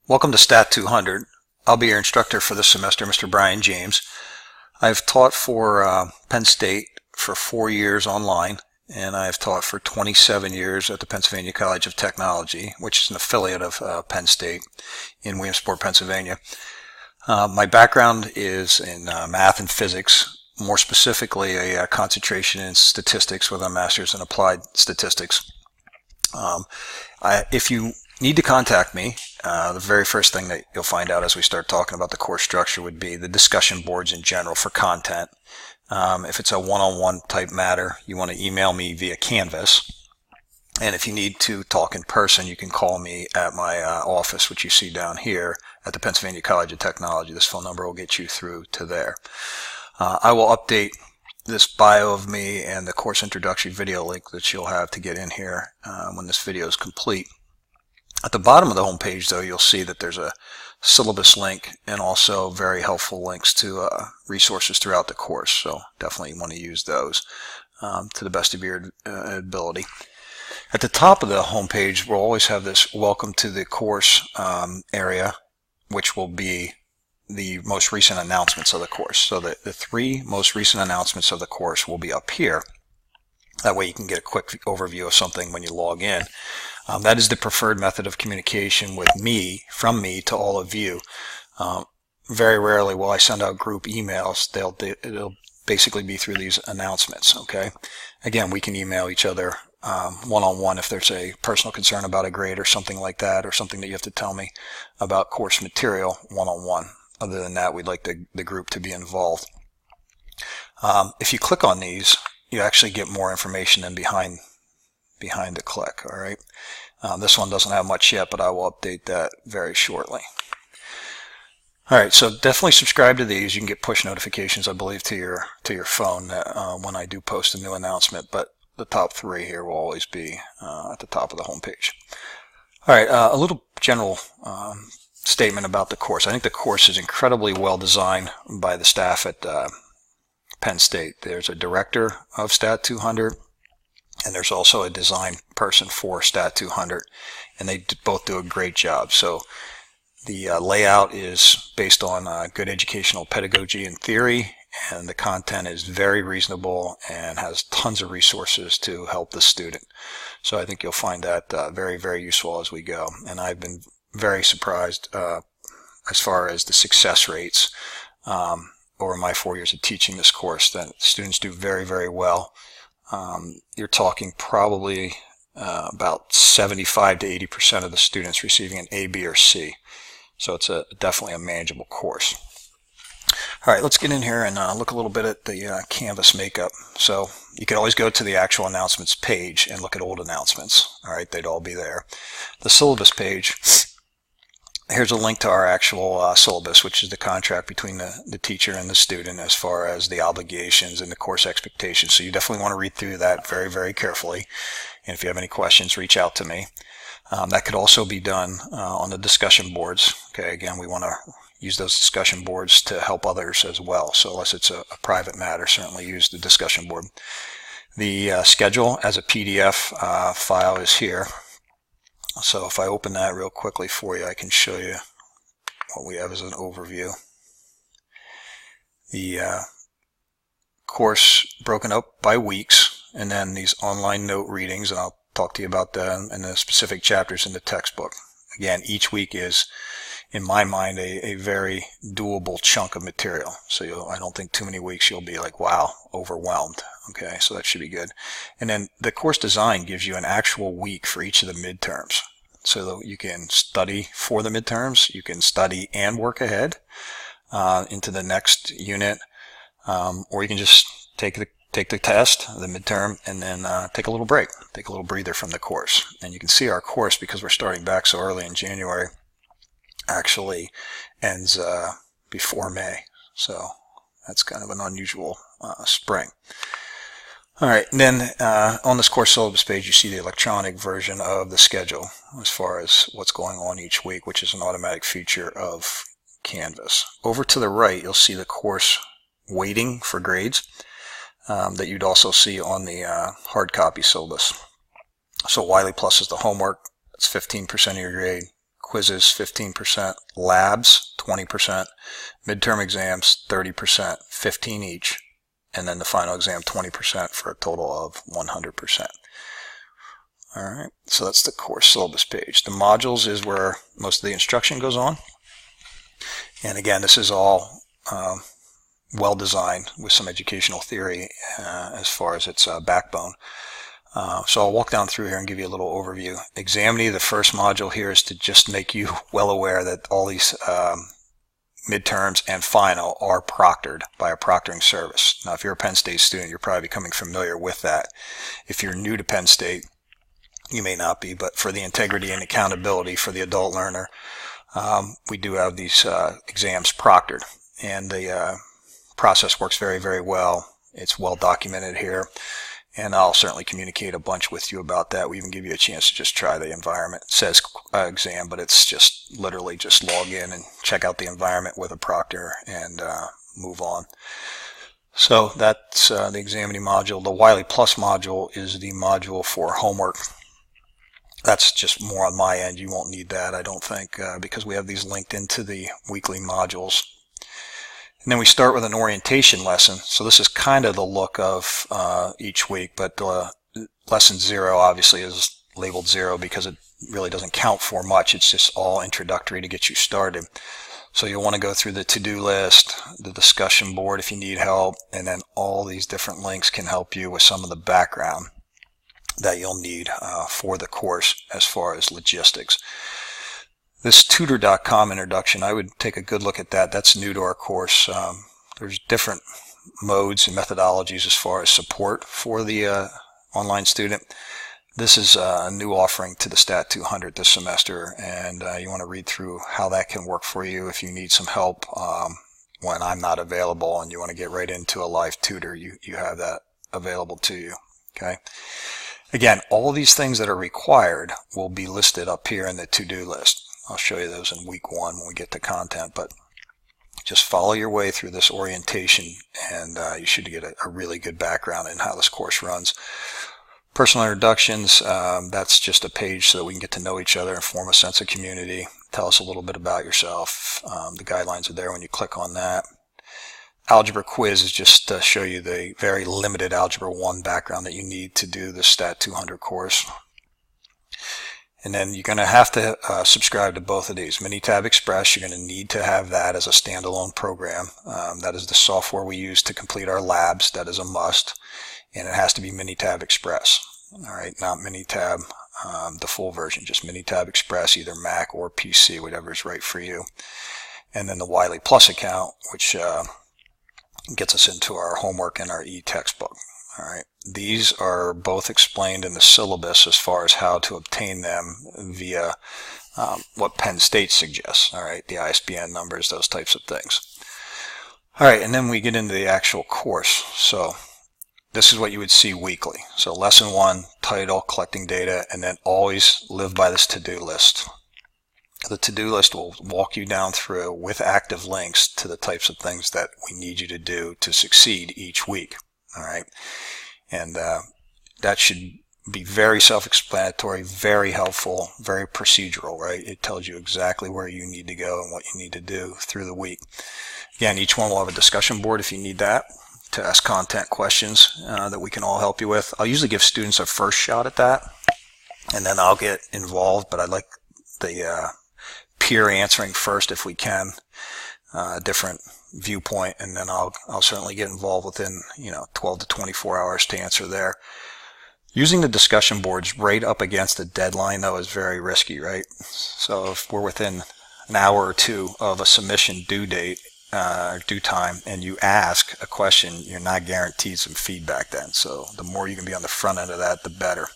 Welcome to Stat 200. I'll be your instructor for this semester, Mr. Brian James. I've taught for Penn State for 4 years online, and I've taught for 27 years at the Pennsylvania College of Technology, which is an affiliate of Penn State in Williamsport, Pennsylvania. My background is in math and physics, more specifically a concentration in statistics with a master's in applied statistics. If you need to contact me, the very first thing that you'll find out as we start talking about the course structure would be the discussion boards in general for content. If it's a one-on-one type matter, you want to email me via Canvas. And if you need to talk in person, you can call me at my office, which you see down here at the Pennsylvania College of Technology. This phone number will get you through to there. I will update this bio of me and the course introductory video link that you'll have to get in here when this video is complete. At the bottom of the home page, though, you'll see that there's a syllabus link and also very helpful links to resources throughout the course. So definitely want to use those to the best of your ability. At the top of the home page, we'll always have this welcome to the course area, which will be the most recent announcements of the course. So the 3 most recent announcements of the course will be up here. That way you can get a quick overview of something when you log in. That is the preferred method of communication with me, from me to all of you. Very rarely will I send out group emails. It'll basically be through these announcements, okay? Again, we can email each other one-on-one if there's a personal concern about a grade or something like that, or something that you have to tell me about course material one-on-one. Other than that, we'd like the group to be involved. If you click on these, you actually get more information than behind the click, all right? This one doesn't have much yet, but I will update that very shortly. All right, so definitely subscribe to these. You can get push notifications, I believe, to your phone when I do post a new announcement, but the top 3 here will always be at the top of the home page. All right, a little general statement about the course. I think the course is incredibly well designed by the staff at Penn State. There's a director of Stat 200, and there's also a design person for Stat 200, and they both do a great job. So the layout is based on good educational pedagogy and theory, and the content is very reasonable and has tons of resources to help the student. So I think you'll find that very, very useful as we go. And I've been very surprised as far as the success rates over my 4 years of teaching this course, that students do very, very well. You're talking probably about 75 to 80% of the students receiving an A, B, or C. So it's definitely a manageable course. All right, let's get in here and look a little bit at the Canvas makeup. So you can always go to the actual announcements page and look at old announcements. All right, they'd all be there. The syllabus page, here's a link to our actual syllabus, which is the contract between the teacher and the student as far as the obligations and the course expectations. So you definitely want to read through that very, very carefully. And if you have any questions, reach out to me. That could also be done on the discussion boards. Okay, again, we want to use those discussion boards to help others as well. So unless it's a private matter, certainly use the discussion board. The schedule as a PDF file is here. So if I open that real quickly for you, I can show you what we have as an overview. The course broken up by weeks, and then these online note readings, and I'll talk to you about them and the specific chapters in the textbook. Again, each week is, in my mind, a very doable chunk of material. So I don't think too many weeks you'll be like, wow, overwhelmed. Okay, so that should be good. And then the course design gives you an actual week for each of the midterms. So you can study for the midterms, you can study and work ahead into the next unit, or you can just take the test, the midterm, and then take a little break, take a little breather from the course. And you can see our course, because we're starting back so early in January, actually ends before May. So that's kind of an unusual spring. All right, and then on this course syllabus page, you see the electronic version of the schedule as far as what's going on each week, which is an automatic feature of Canvas. Over to the right, you'll see the course weighting for grades that you'd also see on the hard copy syllabus. So Wiley Plus is the homework. That's 15% of your grade. quizzes 15%, labs 20%, midterm exams 30%, 15 each, and then the final exam 20% for a total of 100%. Alright, so that's the course syllabus page. The modules is where most of the instruction goes on. And again, this is all well designed with some educational theory as far as its backbone. So I'll walk down through here and give you a little overview. Examine, the first module here is to just make you well aware that all these midterms and final are proctored by a proctoring service. Now, if you're a Penn State student, you're probably becoming familiar with that. If you're new to Penn State, you may not be, but for the integrity and accountability for the adult learner, we do have these exams proctored, and the process works very, very well. It's well documented here, and I'll certainly communicate a bunch with you about that. We even give you a chance to just try the environment. It says exam, but it's just literally just log in and check out the environment with a proctor and move on. So that's the examining module. The Wiley Plus module is the module for homework. That's just more on my end. You won't need that, I don't think, because we have these linked into the weekly modules. And then we start with an orientation lesson. So this is kind of the look of each week, but lesson 0 obviously is labeled 0 because it really doesn't count for much. It's just all introductory to get you started. So you'll want to go through the to-do list, the discussion board if you need help, and then all these different links can help you with some of the background that you'll need for the course as far as logistics. This tutor.com introduction, I would take a good look at that. That's new to our course. There's different modes and methodologies as far as support for the online student. This is a new offering to the Stat 200 this semester, and you want to read through how that can work for you if you need some help when I'm not available and you want to get right into a live tutor. You have that available to you. Okay. Again, all these things that are required will be listed up here in the to-do list. I'll show you those in week 1 when we get to content, but just follow your way through this orientation and you should get a really good background in how this course runs. Personal introductions, that's just a page so that we can get to know each other and form a sense of community. Tell us a little bit about yourself. The guidelines are there when you click on that. Algebra quiz is just to show you the very limited Algebra 1 background that you need to do the Stat 200 course. And then you're going to have to subscribe to both of these. Minitab Express, you're going to need to have that as a standalone program. That is the software we use to complete our labs. That is a must. And it has to be Minitab Express. All right, not Minitab, the full version, just Minitab Express, either Mac or PC, whatever is right for you. And then the Wiley Plus account, which gets us into our homework and our e-textbook. All right, these are both explained in the syllabus as far as how to obtain them via what Penn State suggests. All right, the ISBN numbers, those types of things. All right, and then we get into the actual course. So this is what you would see weekly. So lesson 1, title, collecting data, and then always live by this to-do list. The to-do list will walk you down through with active links to the types of things that we need you to do to succeed each week. All right, and that should be very self-explanatory, very helpful, very procedural, right? It tells you exactly where you need to go and what you need to do through the week. Again, each one will have a discussion board if you need that to ask content questions that we can all help you with. I'll usually give students a first shot at that, and then I'll get involved, but I like the peer answering first if we can, different viewpoint, and then I'll certainly get involved within 12 to 24 hours to answer there. Using the discussion boards right up against the deadline though is very risky, right? So if we're within an hour or 2 of a submission due date, due time, and you ask a question, you're not guaranteed some feedback then. So the more you can be on the front end of that, the better.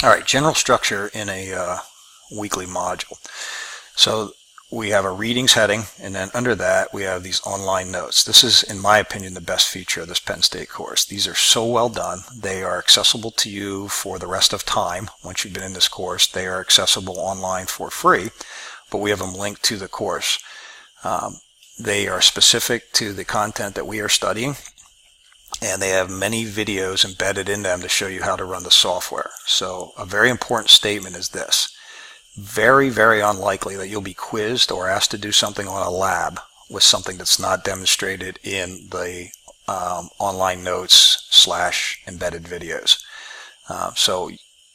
All right, general structure in a weekly module. So we have a readings heading, and then under that we have these online notes. This is, in my opinion, the best feature of this Penn State course. These are so well done. They are accessible to you for the rest of time. Once you've been in this course, they are accessible online for free, but we have them linked to the course. They are specific to the content that we are studying, and they have many videos embedded in them to show you how to run the software. So a very important statement is this: very, very unlikely that you'll be quizzed or asked to do something on a lab with something that's not demonstrated in the online notes / embedded videos. So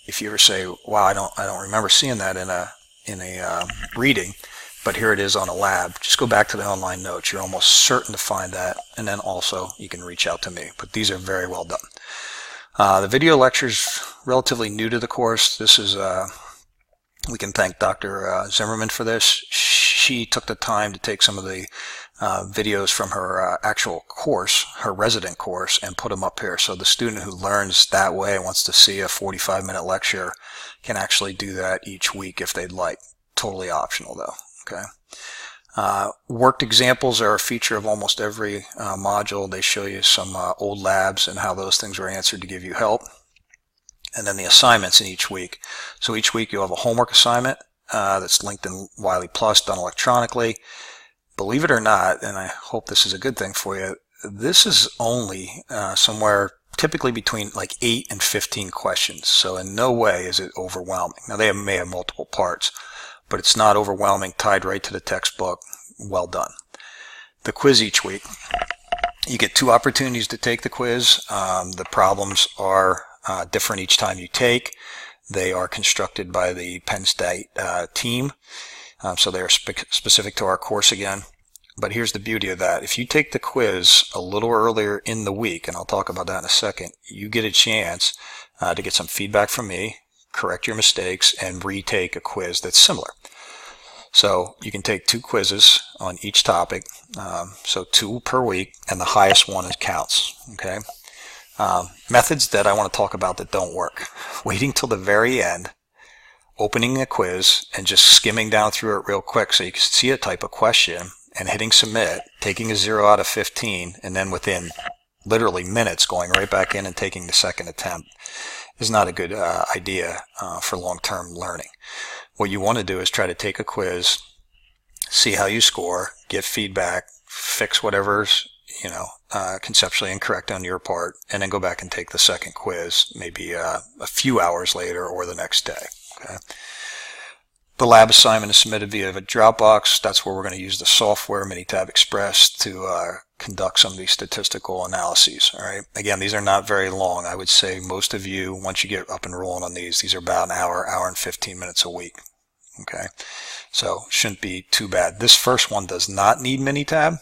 if you ever say, "Wow, I don't remember seeing that in a reading," but here it is on a lab, just go back to the online notes. You're almost certain to find that, and then also you can reach out to me. But these are very well done. The video lecture's relatively new to the course. This is we can thank Dr. Zimmerman for this. She took the time to take some of the videos from her actual course, her resident course, and put them up here. So the student who learns that way and wants to see a 45-minute lecture can actually do that each week if they'd like. Totally optional though. Okay. Worked examples are a feature of almost every module. They show you some old labs and how those things were answered to give you help. And then the assignments in each week. So each week you'll have a homework assignment that's linked in Wiley Plus, done electronically. Believe it or not, and I hope this is a good thing for you, this is only somewhere typically between like 8 and 15 questions. So in no way is it overwhelming. Now they may have multiple parts, but it's not overwhelming, tied right to the textbook. Well done. The quiz each week. You get 2 opportunities to take the quiz. The problems are different each time you take. They are constructed by the Penn State team, so they are specific to our course again. But here's the beauty of that. If you take the quiz a little earlier in the week, and I'll talk about that in a second, you get a chance to get some feedback from me, correct your mistakes, and retake a quiz that's similar. So you can take 2 quizzes on each topic, so 2 per week, and the highest one counts. Okay. Methods that I want to talk about that don't work. Waiting till the very end, opening a quiz, and just skimming down through it real quick so you can see a type of question, and hitting submit, taking a 0 out of 15, and then within literally minutes going right back in and taking the second attempt is not a good idea for long-term learning. What you want to do is try to take a quiz, see how you score, get feedback, fix whatever's conceptually incorrect on your part, and then go back and take the second quiz maybe a few hours later or the next day. Okay. The lab assignment is submitted via Dropbox. That's where we're going to use the software Minitab Express to conduct some of these statistical analyses. All right. Again, these are not very long. I would say most of you, once you get up and rolling on these are about an hour and 15 minutes a week. Okay. So shouldn't be too bad. This first one does not need Minitab,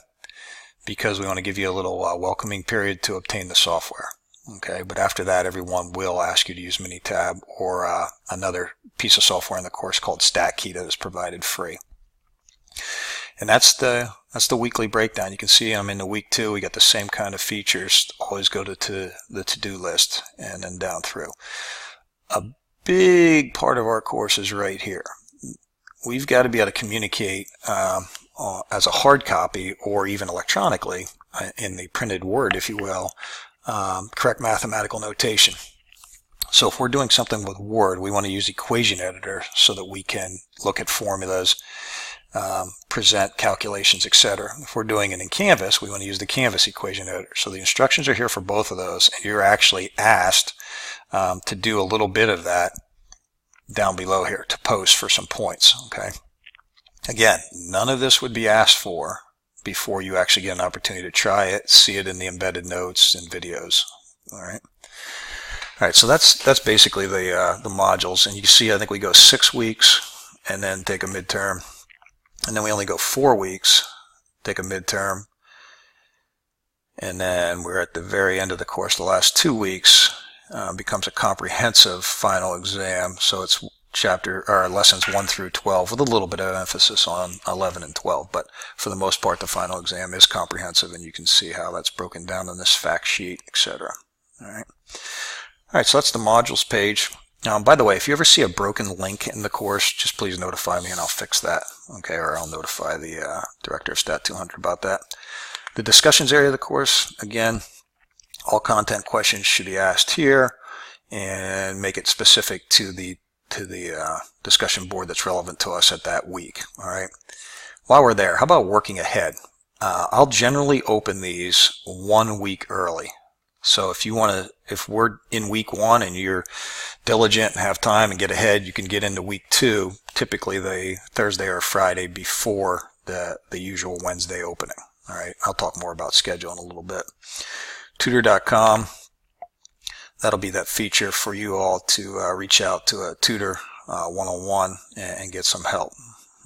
because we want to give you a little welcoming period to obtain the software. Okay, but after that, everyone will ask you to use Minitab or another piece of software in the course called StatKey that is provided free. And that's the weekly breakdown. You can see I'm in the week 2. We got the same kind of features. Always go to the to-do list and then down through. A big part of our course is right here. We've got to be able to communicate as a hard copy or even electronically in the printed word, if you will, correct mathematical notation. So if we're doing something with Word, we want to use Equation Editor so that we can look at formulas, present calculations, etc. If we're doing it in Canvas, we want to use the Canvas Equation Editor. So the instructions are here for both of those, and you're actually asked to do a little bit of that down below here to post for some points. Okay. Again, none of this would be asked for before you actually get an opportunity to try it, see it in the embedded notes and videos. All right. All right. So that's basically the modules, and you see, I think we go 6 weeks and then take a midterm, and then we only go 4 weeks, take a midterm, and then we're at the very end of the course. The last 2 weeks becomes a comprehensive final exam. So it's lessons 1 through 12 with a little bit of emphasis on 11 and 12, but for the most part the final exam is comprehensive, and you can see how that's broken down in this fact sheet, etc. All right, so that's the modules page. By the way, if you ever see a broken link in the course, just please notify me and I'll fix that. Okay, or I'll notify the director of Stat 200 about that. The discussions area of the course, again, all content questions should be asked here, and make it specific to the discussion board that's relevant to us at that week. All right. While we're there, how about working ahead? I'll generally open these 1 week early. So if we're in week 1 and you're diligent and have time and get ahead, you can get into week 2, typically the Thursday or Friday before the usual Wednesday opening. All right, I'll talk more about schedule in a little bit. Tutor.com, that'll be that feature for you all to reach out to a tutor one-on-one and get some help.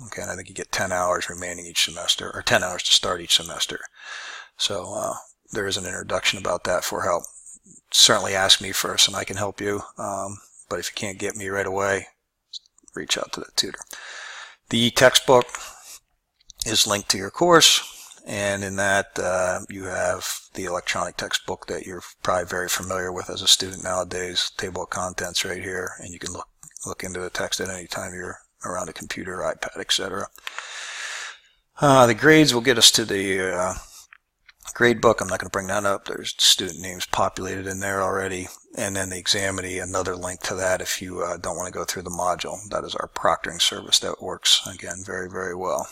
Okay, and I think you get 10 hours remaining each semester, or 10 hours to start each semester. So there is an introduction about that for help. Certainly ask me first and I can help you, but if you can't get me right away, reach out to the tutor. The textbook is linked to your course, and in that you have the electronic textbook that you're probably very familiar with as a student nowadays, table of contents right here, and you can look into the text at any time you're around a computer, iPad, etc. The grades will get us to the grade book. I'm not going to bring that up. There's student names populated in there already. And then the Examity, another link to that if you don't want to go through the module. That is our proctoring service that works, again, very, very well.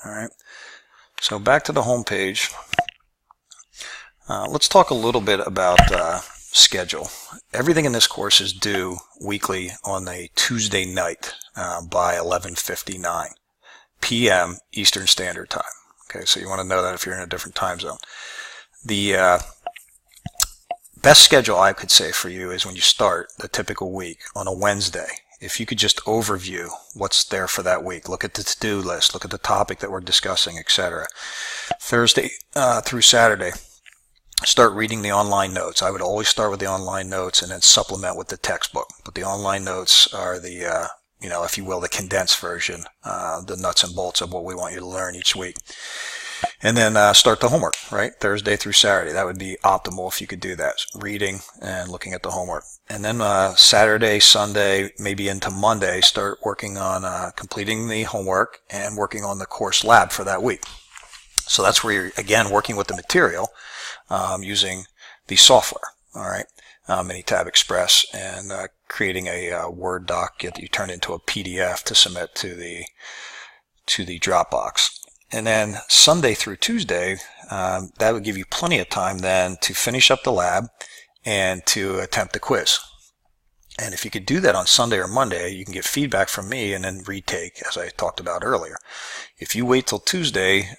All right. So back to the home page. Let's talk a little bit about schedule. Everything in this course is due weekly on a Tuesday night by 11:59 p.m. Eastern Standard Time. Okay, so you want to know that if you're in a different time zone. The best schedule I could say for you is when you start the typical week on a Wednesday. If you could just overview what's there for that week, look at the to-do list, look at the topic that we're discussing, etc. Thursday through Saturday, start reading the online notes. I would always start with the online notes and then supplement with the textbook. But the online notes are the, if you will, the condensed version, the nuts and bolts of what we want you to learn each week. And then start the homework, right? Thursday through Saturday. That would be optimal if you could do that. Reading and looking at the homework. And then Saturday, Sunday, maybe into Monday, start working on completing the homework and working on the course lab for that week. So that's where you're, again, working with the material using the software, all right? Minitab Express, and creating a Word doc that you turn into a PDF to submit to the Dropbox. And then Sunday through Tuesday, that would give you plenty of time then to finish up the lab and to attempt the quiz. And if you could do that on Sunday or Monday, you can get feedback from me and then retake, as I talked about earlier. If you wait till Tuesday,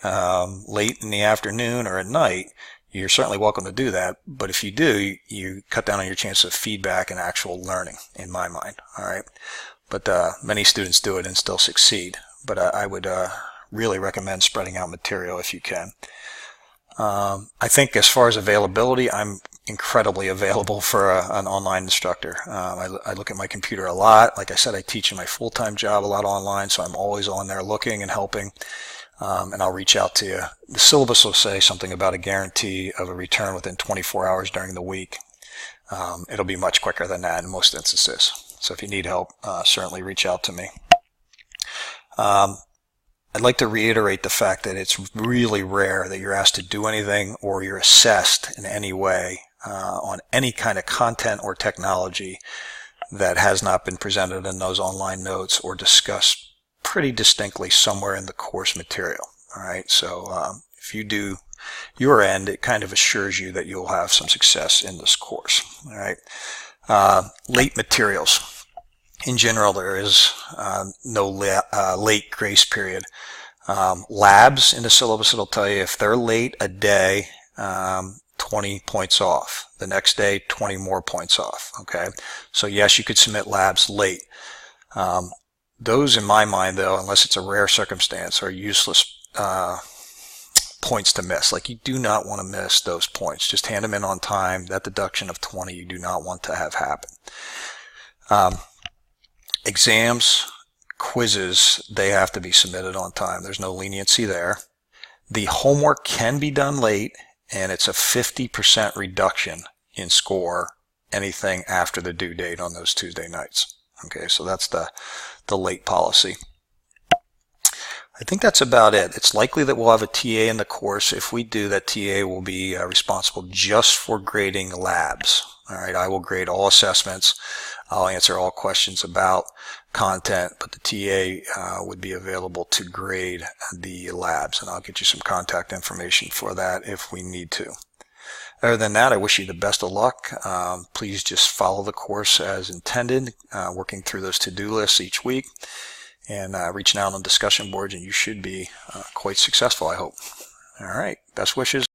late in the afternoon or at night, you're certainly welcome to do that. But if you do, you cut down on your chance of feedback and actual learning, in my mind. All right. But many students do it and still succeed. But I would really recommend spreading out material if you can. I think as far as availability, I'm incredibly available for an online instructor. I look at my computer a lot. Like I said, I teach in my full-time job a lot online, so I'm always on there looking and helping, and I'll reach out to you. The syllabus will say something about a guarantee of a return within 24 hours during the week. It'll be much quicker than that in most instances. So if you need help, certainly reach out to me. I'd like to reiterate the fact that it's really rare that you're asked to do anything or you're assessed in any way on any kind of content or technology that has not been presented in those online notes or discussed pretty distinctly somewhere in the course material. All right, so if you do your end, it kind of assures you that you'll have some success in this course. All right, late materials. In general, there is no late grace period. Labs in the syllabus, it'll tell you if they're late a day, 20 points off. The next day, 20 more points off. Okay, so yes, you could submit labs late. Those, in my mind, though, unless it's a rare circumstance, are useless points to miss. Like, you do not want to miss those points. Just hand them in on time. That deduction of 20 you do not want to have happen. Exams, quizzes, they have to be submitted on time. There's no leniency there. The homework can be done late, and it's a 50% reduction in score anything after the due date on those Tuesday nights. Okay, so that's the late policy. I think that's about it. It's likely that we'll have a TA in the course. If we do, that TA will be responsible just for grading labs. All right, I will grade all assessments. I'll answer all questions about content, but the TA would be available to grade the labs, and I'll get you some contact information for that if we need to. Other than that, I wish you the best of luck. Please just follow the course as intended, working through those to-do lists each week and reaching out on discussion boards, and you should be quite successful, I hope. All right, best wishes.